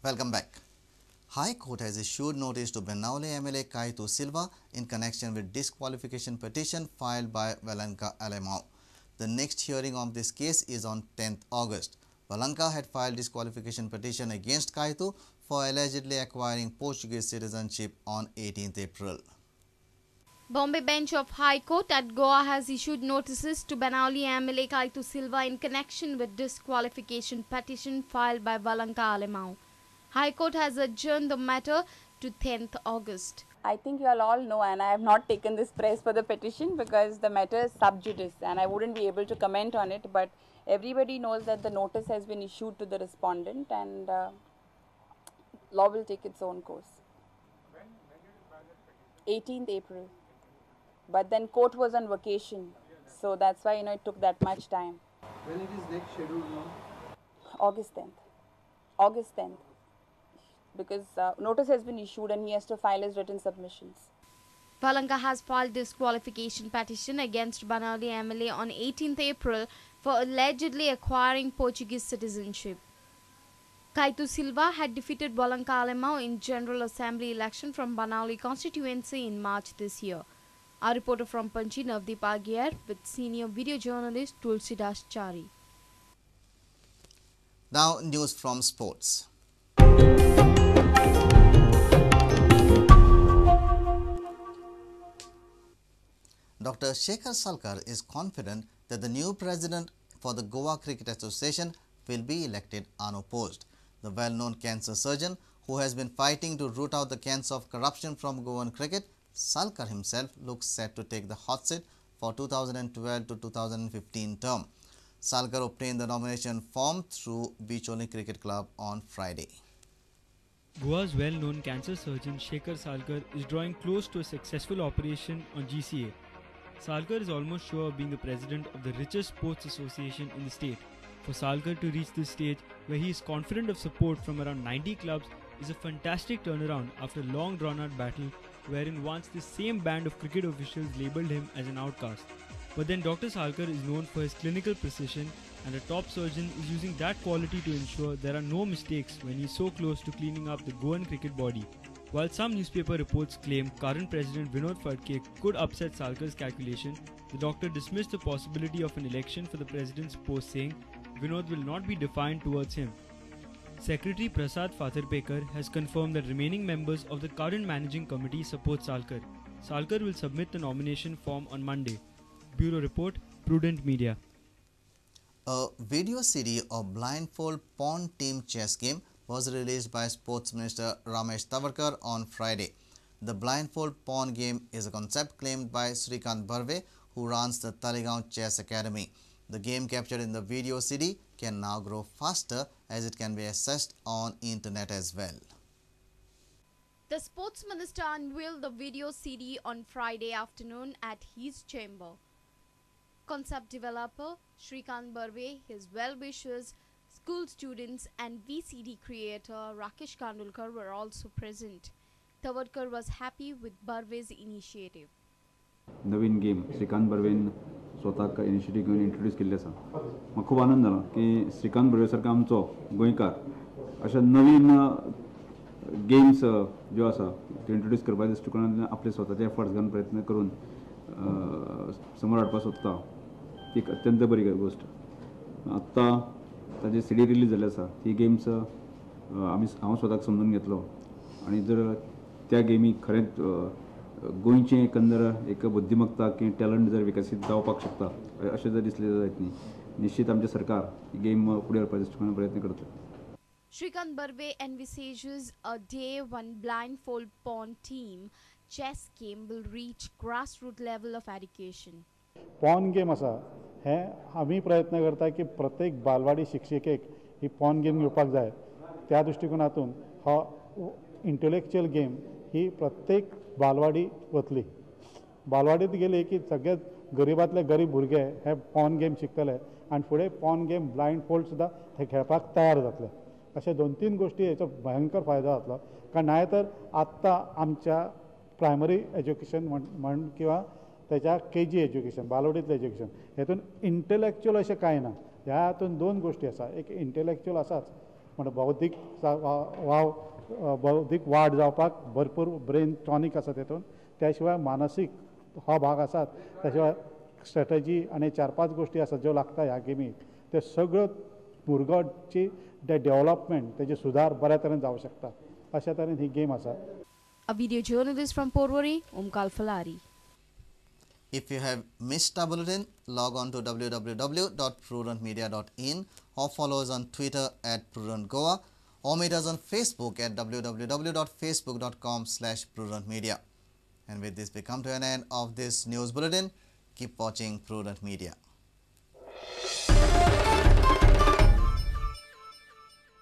Welcome back. High Court has issued notice to Benauli MLA Kaitu Silva in connection with disqualification petition filed by Valanca Alemão. The next hearing of this case is on 10th August. Valanca had filed disqualification petition against Kaitu for allegedly acquiring Portuguese citizenship on 18th April. Bombay bench of High Court at Goa has issued notices to Benauli MLA Kaitu Silva in connection with disqualification petition filed by Valanca Alemão. High Court has adjourned the matter to 10th August. I think you all know, and I have not taken this press for the petition because the matter is sub judice and I wouldn't be able to comment on it, but everybody knows that the notice has been issued to the respondent and law will take its own course. When did you file that petition? 18th April. But then court was on vacation, so that's why it took that much time. When it is next scheduled now? August 10th. August 10th. Because notice has been issued and he has to file his written submissions. Valanca has filed disqualification petition against Benauli MLA on 18th April for allegedly acquiring Portuguese citizenship. Kaitu Silva had defeated Valanca Alemão in General Assembly election from Benauli constituency in March this year. Our reporter from Panchi, Navdeep Agier, with senior video journalist Tulsidas Chari. Now news from sports. Dr. Shekhar Salkar is confident that the new president for the Goa Cricket Association will be elected unopposed. The well-known cancer surgeon, who has been fighting to root out the cancer of corruption from Goan cricket, Salkar himself looks set to take the hot seat for 2012 to 2015 term. Salkar obtained the nomination form through Bicholi Cricket Club on Friday. Goa's well-known cancer surgeon Shekhar Salkar is drawing close to a successful operation on G.C.A. Salkar is almost sure of being the president of the richest sports association in the state. For Salkar to reach this stage, where he is confident of support from around 90 clubs, is a fantastic turnaround after a long drawn-out battle wherein once the same band of cricket officials labelled him as an outcast. But then Dr. Salkar is known for his clinical precision, and a top surgeon is using that quality to ensure there are no mistakes when he is so close to cleaning up the Goan cricket body. While some newspaper reports claim current President Vinod Phadke could upset Salkar's calculation, the doctor dismissed the possibility of an election for the president's post, saying Vinod will not be defiant towards him. Secretary Prasad Fatharpekar has confirmed that remaining members of the current managing committee support Salkar. Salkar will submit the nomination form on Monday. Bureau Report, Prudent Media. A video CD of blindfold pawn team chess game was released by Sports Minister Ramesh Tavarkar on Friday. The blindfold pawn game is a concept claimed by Srikant Barve, who runs the Talegaon Chess Academy. The game captured in the video CD can now grow faster as it can be accessed on internet as well. The Sports Minister unveiled the video CD on Friday afternoon at his chamber. Concept developer Srikant Barve, his well-wishers, school students and VCD creator Rakesh Kandulkar were also present. Tavarkar was happy with Barve's initiative. नवीन game Shrikant बर्वेन स्वतः initiative घेवन introduce केल्ले आसा. म्हाका खूब आनंद जालो की श्रीकांत बर्वे सारको आमचो गोंयकार अशा नवीन गेम्स ज्यो आसा त्यो इंट्रोड्यूस करपाच्या दृश्टिकोनांतल्यान आपले स्वताचे एफर्ट्स घालून प्रयत्न करून समोर हाडपाक सोदता. ती एक अत्यंत बरी गोष्ट. आत्तां ताजी सीडी रिलीज जाल्ली आसा. ती गेम्स हांव स्वताक समजून घेतलो आनी जर त्या गेमीक खरेंच गोंयचें एकंदर एक बुद्धिमत्ता की टॅलंट जर विकसीत जावपाक शकता अशें जर दिसलें जायत न्ही, निश्चित आमचें सरकार ही गेम फुडें व्हरपाच्या दृश्टिकोनान प्रयत्न करतलें. Srikant Barve envisages a day when blindfold pawn team chess game will reach grassroots level of education. पॉन गेम आसा हे आमी प्रयत्न करता की प्रत्येक बालवाडी शिक्षिकेक ही पॉन गेम घेवपाक जाय. त्या दृश्टिकोनातून हो इंटेलेक्च्युअल गेम ही प्रत्येक बालवाडी वतली. बालवाडीत गेली की सगळे गरिबांतले गरीब भुरगे हे पॉन गेम शिकतले आनी फुडें पॉन गेम ब्लायंड फोल्ड सुद्दां हे खेळपाक तयार जातले. अशे 2-3 गोष्टी हेचो भयंकर फायदो जातलो. कारण नायतर आत्तां आमच्या प्रायमरी एज्युकेशन म्हण किंवा त्याच्या KG एज्युकेशन बालवाडीतलें एज्युकेशन हेतून इंटेलेक्च्युअल अशें कांय ना. ह्या हातून 2 गोष्टी आसा. एक इंटेलेक्च्युअल आसाच म्हणजे बौद्धीक वाड जावपाक भरपूर ब्रेन टॉनीक आसा तेतून. त्या शिवाय मानसीक हो भाग आसात. त्या शिवाय स्ट्रॅटजी आनी 4-5 गोश्टी आसात ज्यो लागता ह्या गेमीक, ते सगळ्यो भुरगोची डेव्हलपमेंट तेजी सुदार बऱ्या तरेन जावंक शकता. अशा तरेन ही गेम आसा. A video journalist from Porvorim, Omkar Falari. If you have missed our bulletin, log on to www.prudentmedia.in or follow us on Twitter @PrudentGoa or meet us on Facebook at www.facebook.com/PrudentMedia. And with this, we come to an end of this news bulletin. Keep watching Prudent Media.